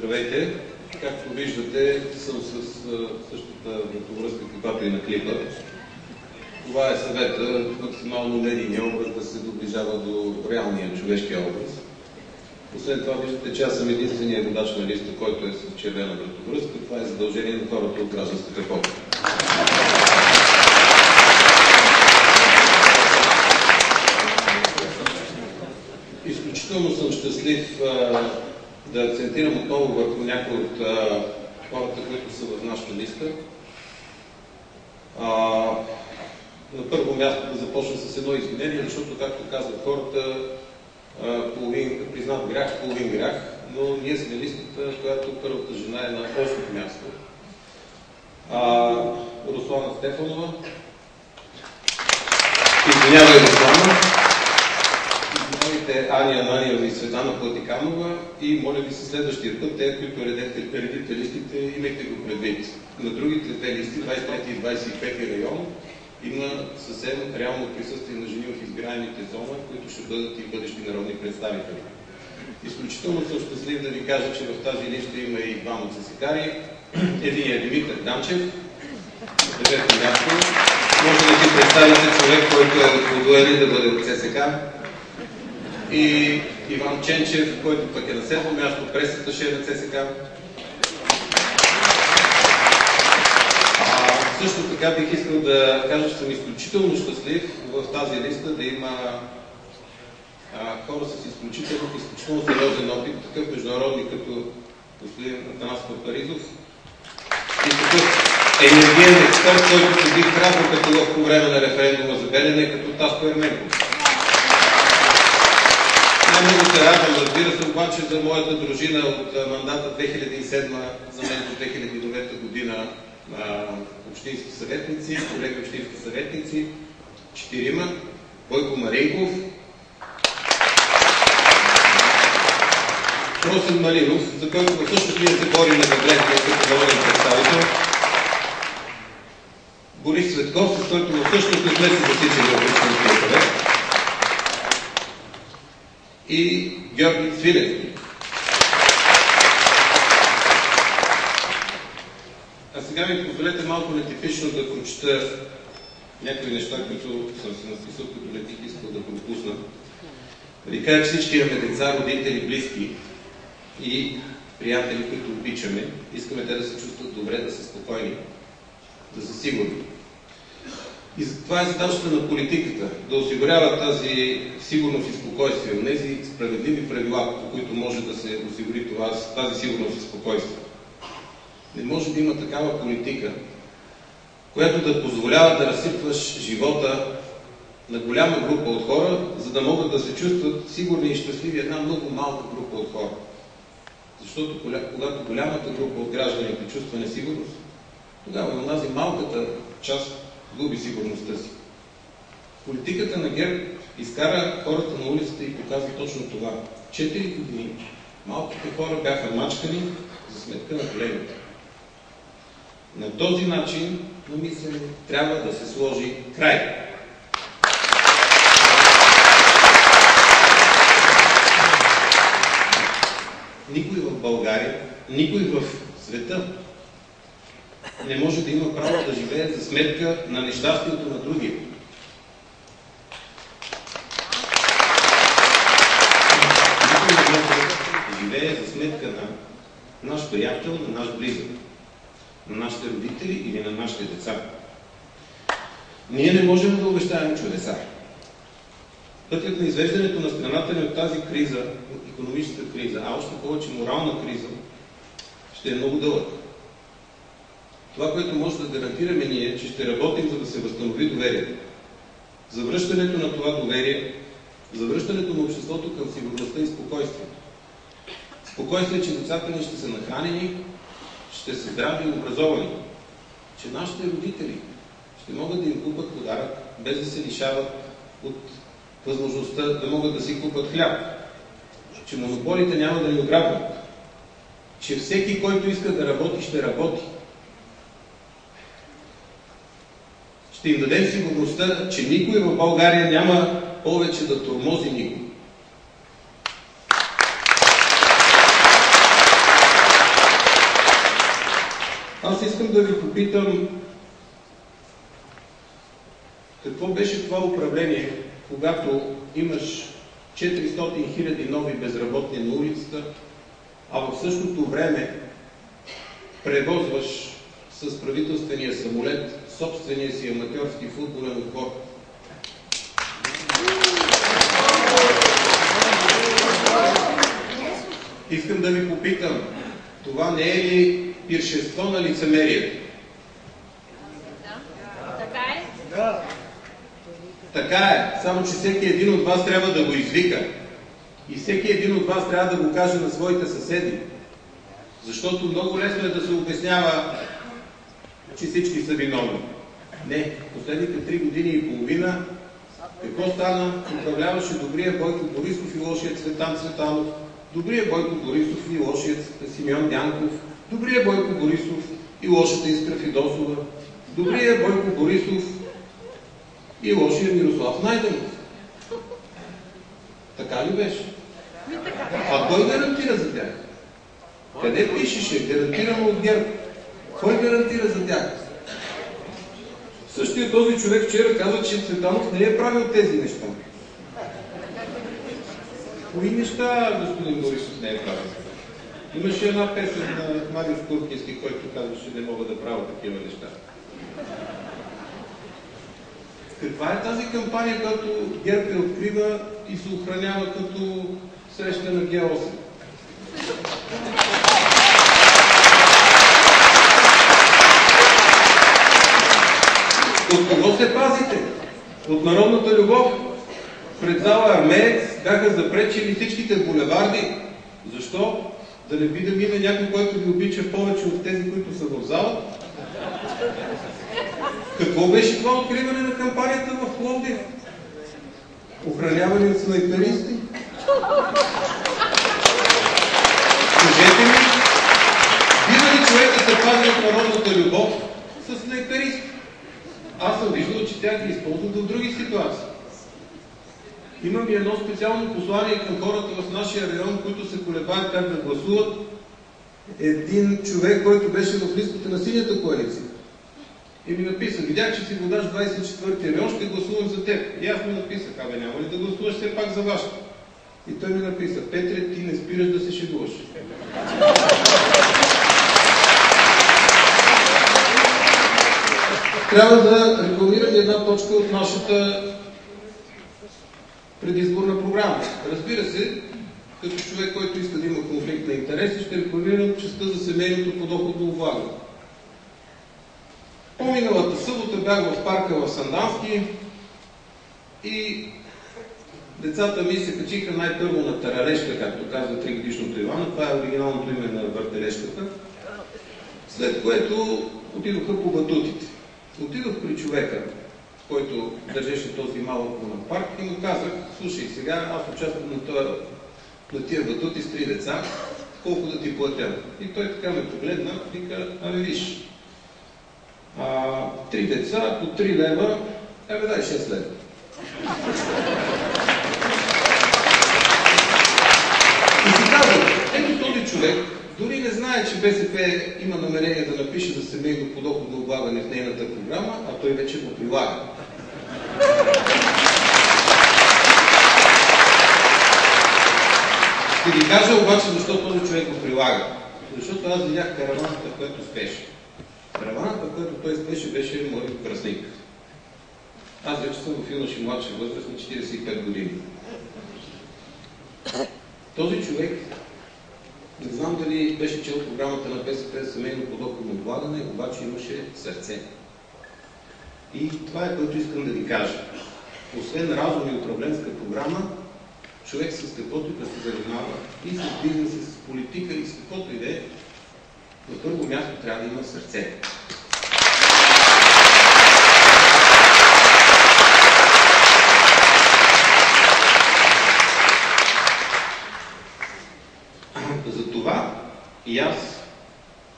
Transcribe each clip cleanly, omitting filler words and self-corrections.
Здравейте! Както виждате, съм с същата мотовръзка, каквато и на клипа. Това е съвета максимално медийния образ да се доближава до реалния човешкия образ. Освен това виждате, че аз съм единствения водач на листа, който е с червена вратовръзка. Това е задължение на хората от гражданската квота. Изключително съм щастлив да акцентирам отново върху някои от хората, които са в нашата листа. На първо място да започна с едно извинение, защото, както казват хората, признат грях, половин грях, но ние сме листата, която първата жена е на 8-то място. Руслана Стефанова. Извинявай, Руслана. Извинявайте, Ани Ананиева и Светлана Платиканова. И моля ви се следващия път, те, които редите листите, имайте го предвид. На другите две листи, 23 и 25 район, има съвсем реално присъствие на жени в избираемите зони, които ще бъдат и бъдещи народни представители. Изключително съм щастлив да ви кажа, че в тази листа има и двама цесекари. Един е Димитър Ганчев, девето място. Може да си представите човек, който е удоен да бъде от ЦСК. И Иван Ченчев, който пък е на 7-то място, пресаташе на ЦСК. Също така бих искал да кажа, че съм изключително щастлив в тази листа да има хора с изключително сериозен опит, такъв международник като господин Атанас Папаризов и такъв енергиен експерт, който седи храбро като лъв по време на референдума за Белене, като Таско Ерменков. Много се радвам, разбира се, обаче за моята дружина от мандата 2007 за мен до 2009 година общински съветници, колеги общински съветници, 4-ма, Бойко Марейков, Росен Малинов, за който също ние се борим на Габлетния като народен представител, Борис Цветков, с който всъщност не сме се засичали от общинския съвет, и Георги Свиленски. А сега ми позволете малко нетипично да прочета някои неща, които съм се написал, които не бих искал да пропусна. Да ви кажа, че всички имаме деца, родители, близки и приятели, които обичаме. Искаме те да се чувстват добре, да са спокойни, да са сигурни. И това е задачата на политиката, да осигурява тази сигурност и спокойствие, тези справедливи правила, по които може да се осигури тази сигурност и спокойствие. Не може да има такава политика, която да позволява да разсипваш живота на голяма група от хора, за да могат да се чувстват сигурни и щастливи една много малка група от хора. Защото когато голямата група от гражданите чувства несигурност, тогава на тази малката част губи сигурността си. Политиката на ГЕРБ изкара хората на улицата и показва точно това. 4 години малките хора бяха мачкани за сметка на големите. На този начин на мислене трябва да се сложи край. Никой в България, никой в света не може да има право да живее за сметка на нещастието на другия. Никой не може да живее за сметка на наш приятел, на наш близък, на нашите родители или на нашите деца. Ние не можем да обещаем чудеса. Пътят на извеждането на страната ни от тази криза, икономическа криза, а още повече морална криза, ще е много дълъг. Това, което може да гарантираме ние, че ще работим, за да се възстанови доверието. За връщането на това доверие, за връщането на обществото към сигурността и спокойствието. Спокойствие, че децата ни ще са нахранени, ще са здрави и образовани. Че нашите родители ще могат да им купат подарък, без да се лишават от възможността да могат да си купат хляб. Че монополите няма да ни ограбват. Че всеки, който иска да работи, ще работи. Ще им дадем сигурността, че никой в България няма повече да тормози никой. искам да ви попитам, какво беше това управление, когато имаш 400 000 нови безработни на улицата, а в същото време превозваш с правителствения самолет собствения си аматьорски футболен отбор. Искам да ви попитам, това не е ли пиршество на лицемерието? Така е. Да. Така е, само че всеки един от вас трябва да го извика. И всеки един от вас трябва да го каже на своите съседи. Защото много лесно е да се обяснява, че всички са виновни. Не, последните 3 години и половина какво стана? Управляваше добрия Бойко Борисов и лошият Цветан Цветанов, добрия Бойко Борисов и лошият Симеон Дянков, добрия Бойко Борисов и лошата Искра Фидосова, добрия Бойко Борисов и лошия Мирослав Найденов. Така ли беше? А кой гарантира за тях? Къде пишеше? Гарантирано от ГЕРБ. Кой гарантира за тях? Същия този човек вчера каза, че Цветанов не е правил тези неща. Кои неща господин Борисов не е правил? Имаше една песен на Мариус Куркински, който казва, че не мога да правя такива неща. Каква е тази кампания, която ГЕРБ открива и се охранява като среща на Г8? От кого се пазите? От народната любов? Пред зала Армеец бяха запречили всичките булеварди. Защо? Да не би да мине някой, който ви обича повече от тези, които са в зала? Какво беше това откриване на кампанията в Пловдив? Охранявани от снайперисти? Кажете ми, бива ли човек да се пази от народната любов с снайперисти? Аз съм виждал, че тя ги използват в други ситуации. Имам и едно специално послание към хората в нашия район, които се колебаят как да гласуват. Един човек, който беше в листата на Синята коалиция. И ми написа, видях, че си водаш 24-ти район, ще гласувам за теб. И аз му написах, абе няма ли да гласуваш все пак за вашето? И той ми написа, Петре, ти не спираш да се шегуваш. Трябва да рекламирам една точка от нашата предизборна програма. Разбира се, като човек, който иска да има конфликт на интереси, ще рекламирам частта за семейното подоходно облагане. По-миналата събота бях в парка в Сандански и децата ми се качиха най-първо на таралежка, както казва 3-годишното Ивана. Това е оригиналното име на въртележката. След което отидоха по батутите. Отидох при човека, който държеше този малък парк и му казах, слушай, сега аз участвам на тия батути с 3 деца, колко да ти платя? И той така ме погледна, вика, ами виж, 3 деца по 3 лева, дай 6 лева. И си казах, ето този човек, дори не знае, че БСП има намерение да напише за семейно подоходно облагане в нейната програма, а той вече го прилага. Ще ви кажа обаче, защо този човек го прилага. Защото аз видях караваната, която спеше. Караваната, която той спеше, беше моят кръстник. Аз вече съм в юноша и младша възраст на 45 години. Този човек, не знам дали беше чел програмата на БСП за семейно подоходно облагане, обаче имаше сърце. И това е, което искам да ви кажа. Освен разум и управленска програма, човек с каквото и да се занимава и с бизнес, и с политика, и с каквото и да е, на първо място трябва да има сърце. Затова и аз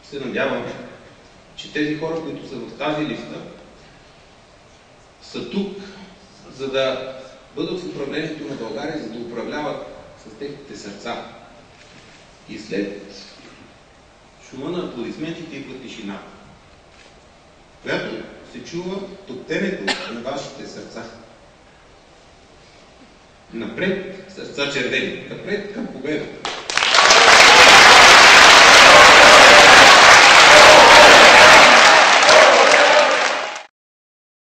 се надявам, че тези хора, които са в тази листа, са тук, за да бъдат в управлението на България, за да управляват с техните сърца. И след шума на аплодисментите идва тишина. която се чува топтенето на вашите сърца. Напред, сърца червени, напред към победата.